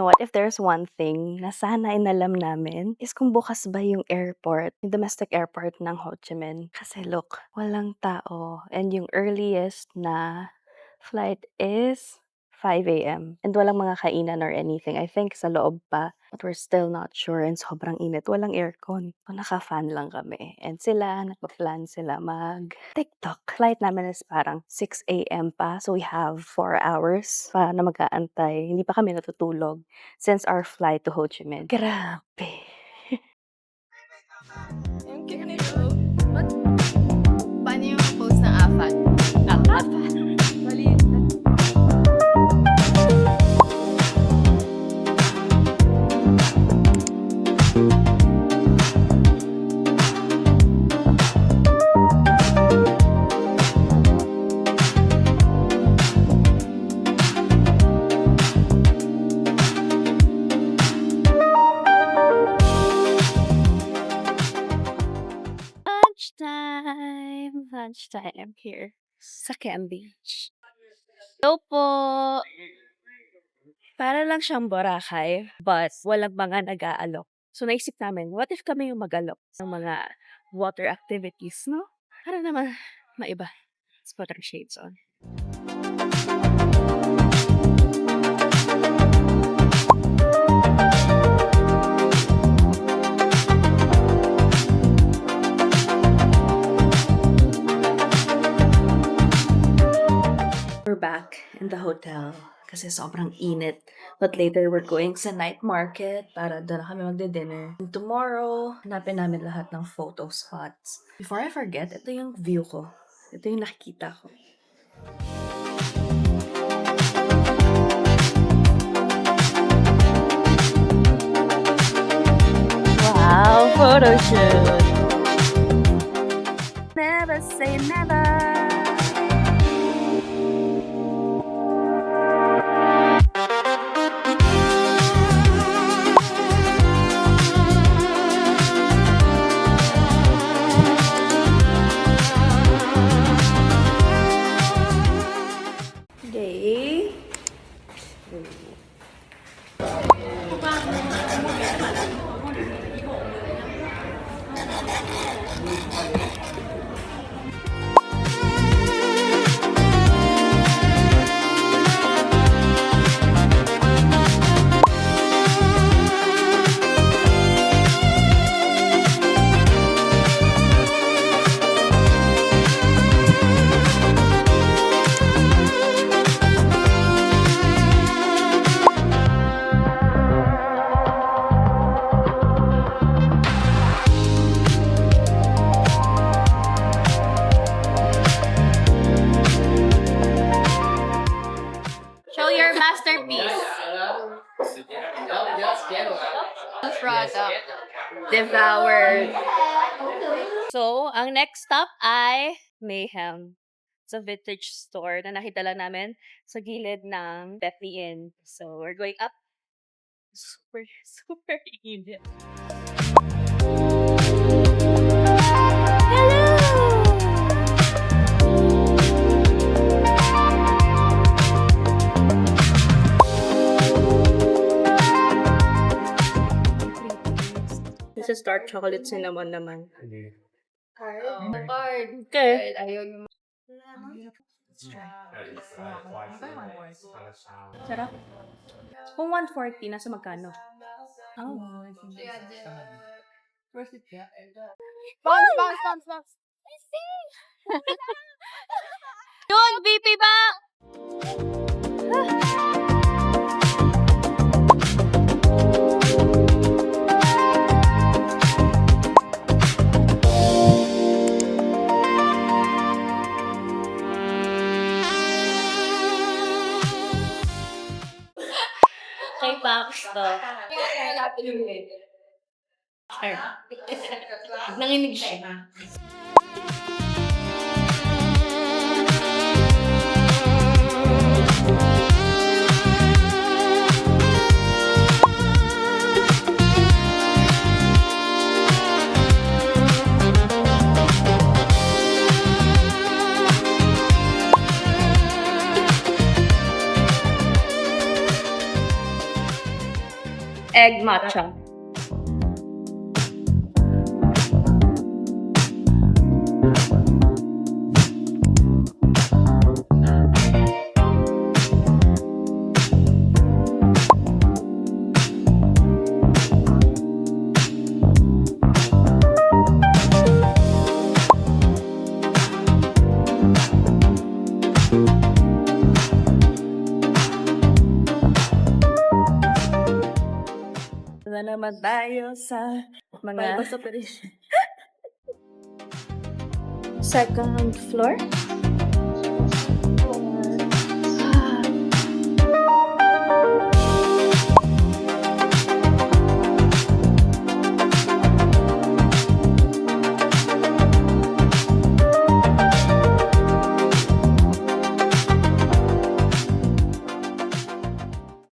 what, if there's one thing na sana inalam namin is kung bukas ba yung airport, yung domestic airport ng Ho Chi Minh. Kasi look, walang tao and yung earliest na flight is 5 a.m. and walang mga kainan or anything. I think sa loob pa, but we're still not sure and sobrang init. Walang aircon. So, naka-fan lang kami. And sila, nagpa-plan sila mag-TikTok. Flight namin is parang 6 a.m. pa. So we have 4 hours pa na mag-aantay. Hindi pa kami natutulog since our flight to Ho Chi Minh. Grabe. Ang cute nito. Ba't? Paano yung post ng AFAT? AFAT? Maliit na. Lunchtime here sa Cam Beach. Hello po! Para lang siyang Boracay, but walang mga nag-aalok. So naisip namin, what if kami yung mag-alok ng mga water activities, no? Para naman maiba. Let's put our shades on. We're back in the hotel kasi sobrang init. But later, we're going sa night market para doon na kami magde-dinner. And tomorrow, hanapin namin lahat ng photo spots. Before I forget, ito yung view ko. Ito yung nakikita ko. Wow, photo shoot! Never say never! Day. Show your masterpiece. Product. Devoured. So, ang next stop ay Mayhem. It's a vintage store na nakita lang namin sa gilid ng Bethany Inn. So, we're going up. Super, super init. This is dark chocolate cinnamon naman. Card. Okay. Ayaw yung Sarap. Kung 140, nasa magkano? Oh. Bounce. Yun, VP ba? K-Pax to. Sure. Nanginig siya. egg matcha. Na naman tayo sa mga Sa second floor.